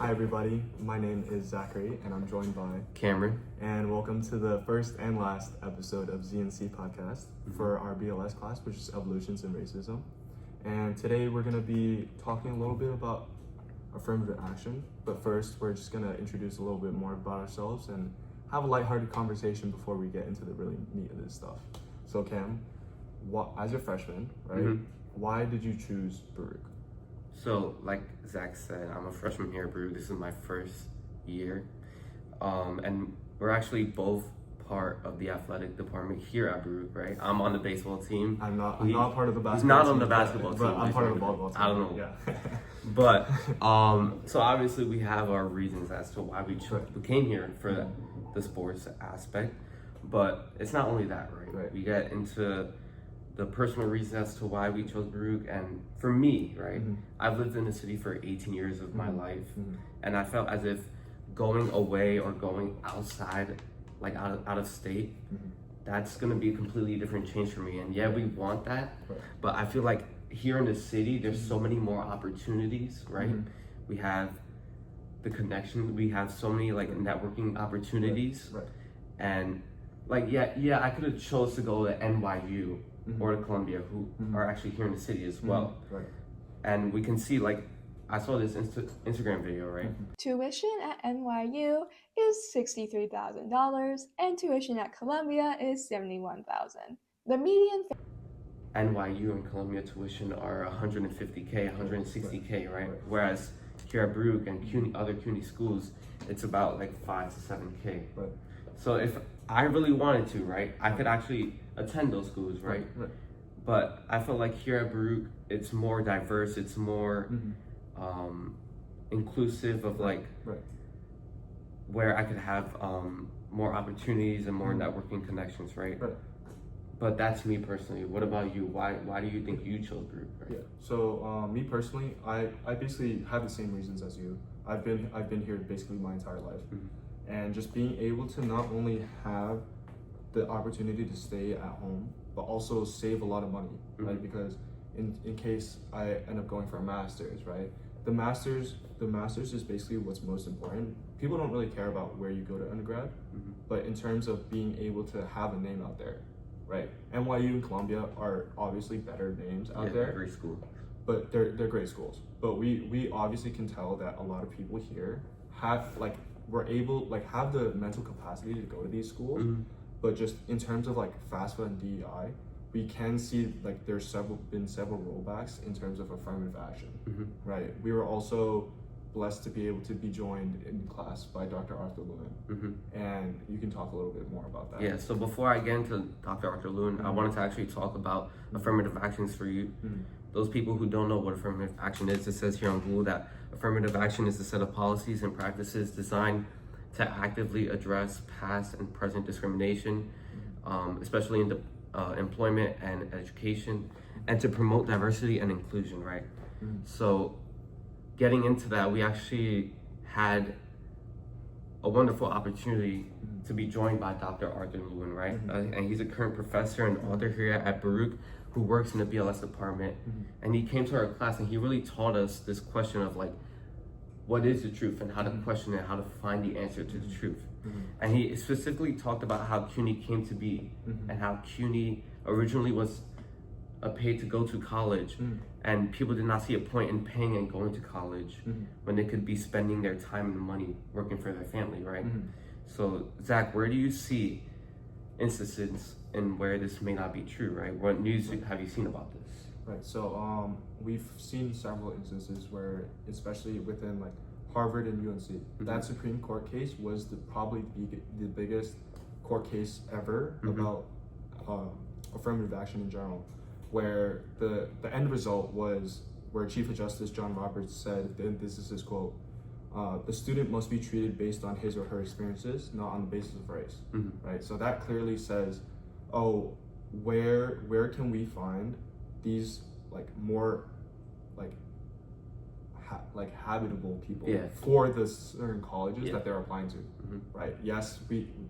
Hi everybody, my name is Zachary and I'm joined by Cameron. And welcome to the first and last episode of ZNC podcast for our BLS class, which is Evolutions in Racism. And today we're going to be talking a little bit about affirmative action, but first we're just going to introduce a little bit more about ourselves and have a lighthearted conversation before we get into the really meat of this stuff. So Cam, as a freshman, right, why did you choose Baruch? So, like Zach said, I'm a freshman here at Baruch. This is my first year. And we're actually both part of the athletic department here at Baruch, right? I'm on the baseball team. I'm not part of the basketball team. He's not on the basketball team. But I'm part of the volleyball team. I don't know. Yeah. But, so obviously we have our reasons as to why we came here for the sports aspect. But it's not only that, right? We get into the personal reasons as to why we chose Baruch. And for me, right, I've lived in the city for 18 years of my life, and I felt as if going away or going outside, like out of state, that's gonna be a completely different change for me. And yeah, we want that, but I feel like here in the city, there's so many more opportunities, right? We have the connections, we have so many like networking opportunities, and like yeah, I could have chose to go to NYU or to Columbia, who are actually here in the city as well. And we can see, like, I saw this Instagram video, right? Tuition at NYU is $63,000 and tuition at Columbia is $71,000. The median NYU and Columbia tuition are $150K, $160K, right? Whereas here at Baruch and CUNY, other CUNY schools, it's about like 5 to 7K. So if I really wanted to, right, I could actually attend those schools, right? But I feel like here at Baruch, it's more diverse, it's more inclusive of like where I could have more opportunities and more networking connections, right? But that's me personally. What about you? Why do you think you chose Baruch? Right? So me personally, I basically have the same reasons as you. I've been here basically my entire life. And just being able to not only have the opportunity to stay at home, but also save a lot of money, right? Because in case I end up going for a master's, right? The master's is basically what's most important. People don't really care about where you go to undergrad, but in terms of being able to have a name out there, right? NYU and Columbia are obviously better names out there. Great school. But they're great schools. But we obviously can tell that a lot of people here have the mental capacity to go to these schools, but just in terms of like FAFSA and DEI, we can see like there's been several rollbacks in terms of affirmative action, right? We were also blessed to be able to be joined in class by Dr. Arthur Lewin, and you can talk a little bit more about that. Yeah, so before I get into Dr. Arthur Lewin, I wanted to actually talk about affirmative actions for you. Those people who don't know what affirmative action is, it says here on Google that affirmative action is a set of policies and practices designed to actively address past and present discrimination, especially in the employment and education, and to promote diversity and inclusion, right? So getting into that, we actually had a wonderful opportunity to be joined by Dr. Arthur Lewin, right? And he's a current professor and author here at Baruch who works in the BLS department. And he came to our class and he really taught us this question of like, what is the truth and how to question it, how to find the answer to the truth. And he specifically talked about how CUNY came to be and how CUNY originally was a pay to go to college, and people did not see a point in paying and going to college when they could be spending their time and money working for their family, right? So Zach, where do you see instances in where this may not be true, right? What news have you seen about this? Right, so we've seen several instances where, especially within like Harvard and UNC, that Supreme Court case was probably the biggest court case ever about affirmative action in general, where the end result was where Chief Justice John Roberts said, and this is his quote, the student must be treated based on his or her experiences, not on the basis of race, right? So that clearly says, oh, where can we find these like more like habitable people for the certain colleges that they're applying to, right? Yes,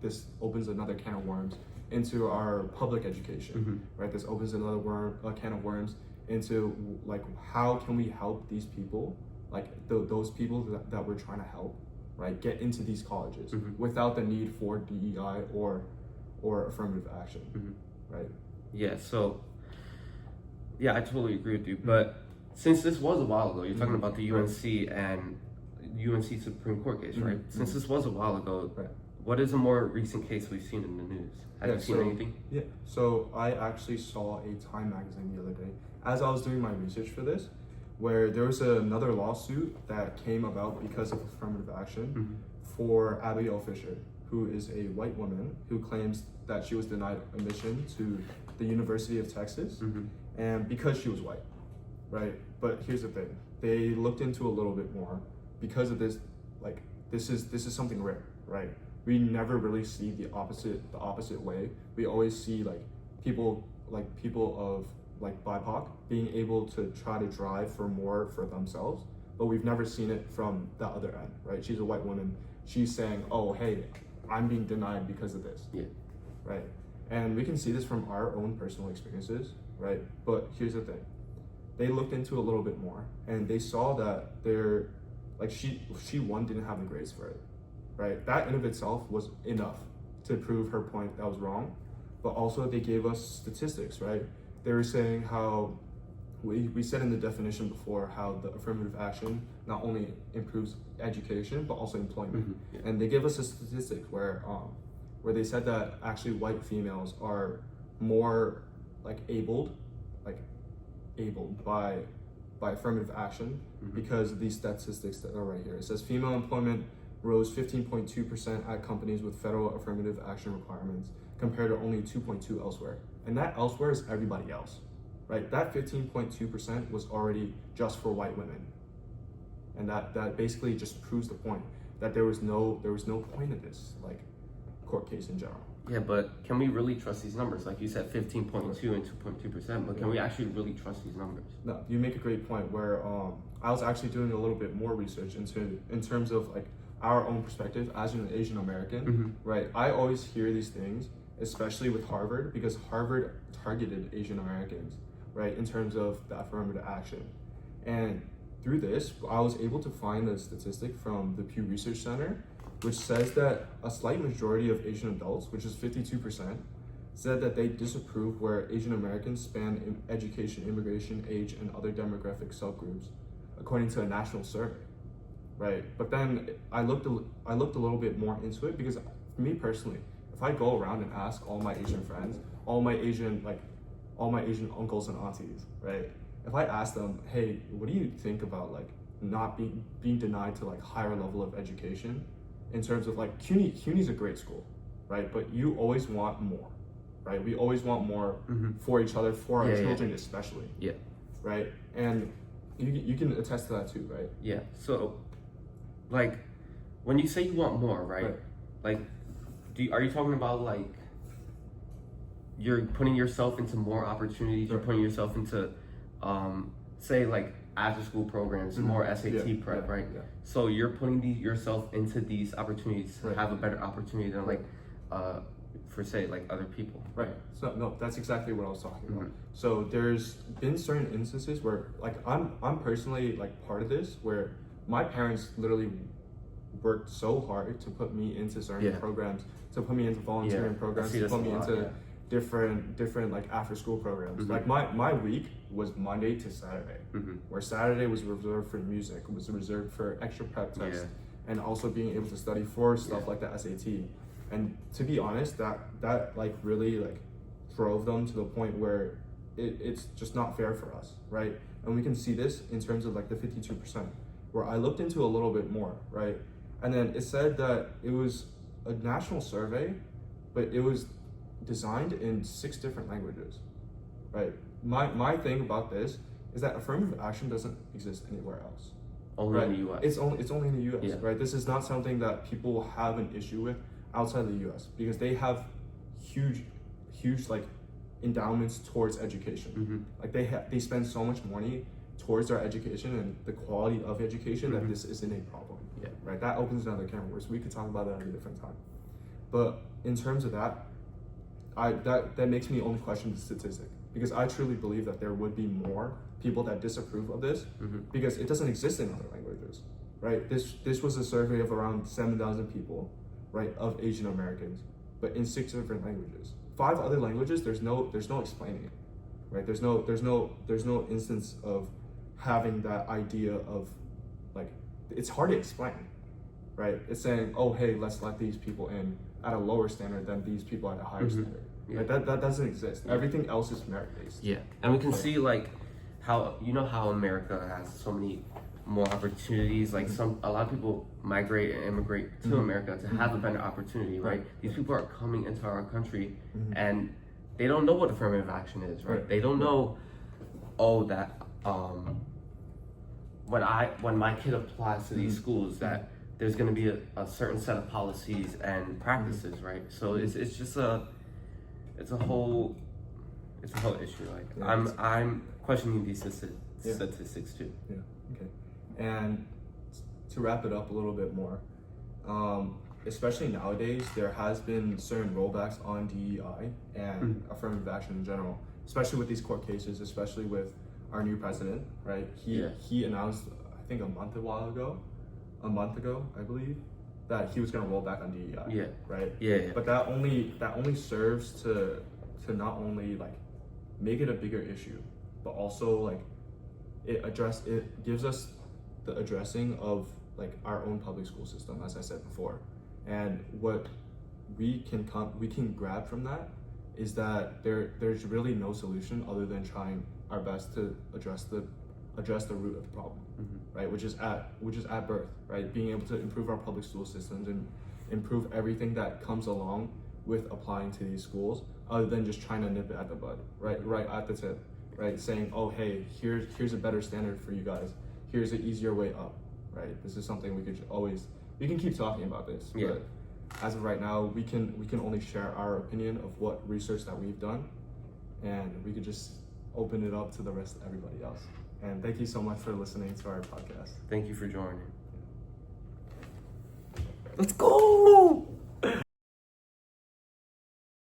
this opens another can of worms into our public education, right? This opens another can of worms into like how can we help these people like those people that we're trying to help, right, get into these colleges without the need for DEI or affirmative action, right? Yeah. So yeah, I totally agree with you. But since this was a while ago, you're talking about the UNC and UNC Supreme Court case, right? Since this was a while ago, what is a more recent case we've seen in the news? Have you seen anything? Yeah, so I actually saw a Time magazine the other day as I was doing my research for this, where there was another lawsuit that came about because of affirmative action for Abigail Fisher, who is a white woman who claims that she was denied admission to the University of Texas, and because she was white, right? But here's the thing: they looked into a little bit more because of this. Like, this is something rare, right? We never really see the opposite way. We always see people of like BIPOC being able to try to drive for more for themselves, but we've never seen it from the other end, right? She's a white woman. She's saying, "Oh, hey, I'm being denied because of this." Yeah. Right. And we can see this from our own personal experiences, right? But here's the thing: they looked into a little bit more, and they saw that she one didn't have the grades for it. Right, that in of itself was enough to prove her point that was wrong, but also they gave us statistics, right? They were saying how we said in the definition before how the affirmative action not only improves education but also employment, and they gave us a statistic where they said that actually white females are more abled by affirmative action because of these statistics that are right here. It says female employment rose 15.2% at companies with federal affirmative action requirements compared to only 2.2 elsewhere. And that elsewhere is everybody else, right? That 15.2% was already just for white women. And that basically just proves the point that there was no point in this court case in general. Yeah, but can we really trust these numbers? Like you said, 15.2 and 2.2%, but can we actually really trust these numbers? No, you make a great point where I was actually doing a little bit more research in terms of our own perspective as an Asian American, right? I always hear these things, especially with Harvard, because Harvard targeted Asian Americans, right, in terms of the affirmative action. And through this, I was able to find a statistic from the Pew Research Center, which says that a slight majority of Asian adults, which is 52%, said that they disapprove where Asian Americans span in education, immigration, age, and other demographic subgroups, according to a national survey. Right, but then I looked a little bit more into it because for me personally, if I go around and ask all my Asian friends, all my Asian uncles and aunties, right? If I ask them, hey, what do you think about not being denied to higher level of education, in terms of CUNY's a great school, right? But you always want more, right? We always want more for each other, for our children especially. Yeah. Right, and you can attest to that too, right? Yeah. So, when you say you want more, right? Are you talking about you're putting yourself into more opportunities? You're putting yourself into, say after school programs, more SAT prep, right? Yeah. So you're putting yourself into these opportunities to have a better opportunity than for say other people. Right. So no, that's exactly what I was talking about. So there's been certain instances where I'm personally part of this, where my parents literally worked so hard to put me into certain programs, to put me into volunteering programs, to put me into different after school programs. My week was Monday to Saturday, where Saturday was reserved for music, was reserved for extra prep tests, and also being able to study for stuff like the SAT. And to be honest, that really drove them to the point where it's just not fair for us, right? And we can see this in terms of the 52%, where I looked into a little bit more, right? And then it said that it was a national survey, but it was designed in 6 different languages, right? My thing about this is that affirmative action doesn't exist anywhere else. Only in the U.S. It's only in the U.S., right? This is not something that people have an issue with outside the U.S. because they have huge endowments towards education. They spend so much money towards our education and the quality of education that this isn't a problem. Yeah. Right. That opens another can of worms. We could talk about that at a different time. But in terms of that, that makes me only question the statistic. because I truly believe that there would be more people that disapprove of this because it doesn't exist in other languages, right? This was a survey of around 7,000 people, right, of Asian Americans, but in 6 different languages. 5 other languages, there's no explaining it, right? There's no instance of having that idea of like, it's hard to explain, right? It's saying, oh, hey, let's let these people in at a lower standard than these people at a higher standard. Yeah. Right? That doesn't exist. Everything else is merit-based. Yeah, and we can see like how America has so many more opportunities. Like a lot of people migrate and immigrate to America to have a better opportunity, right? These people are coming into our country and they don't know what affirmative action is, right? They don't know, that when my kid applies to these schools that there's going to be a certain set of policies and practices, right? So it's just a whole issue. Like I'm questioning these statistics too. Yeah. Okay. And to wrap it up a little bit more, especially nowadays, there has been certain rollbacks on DEI and affirmative action in general, especially with these court cases, especially with our new president, right? He announced, I think a month ago, I believe, that he was going to roll back on DEI. Yeah. Right. Yeah. But that only serves to not only like make it a bigger issue, but also like it gives us the addressing of like our own public school system, as I said before. And what we can grab from that is that there's really no solution other than trying our best to address the root of the problem, right? Which is at birth, right? Being able to improve our public school systems and improve everything that comes along with applying to these schools, other than just trying to nip it at the bud, right at the tip, right? Saying, oh, hey, here's a better standard for you guys. Here's an easier way up, right? This is something we can keep talking about this, but as of right now, we can only share our opinion of what research that we've done, and we could just open it up to the rest of everybody else. And thank you so much for listening to our podcast. Thank you for joining. Let's go!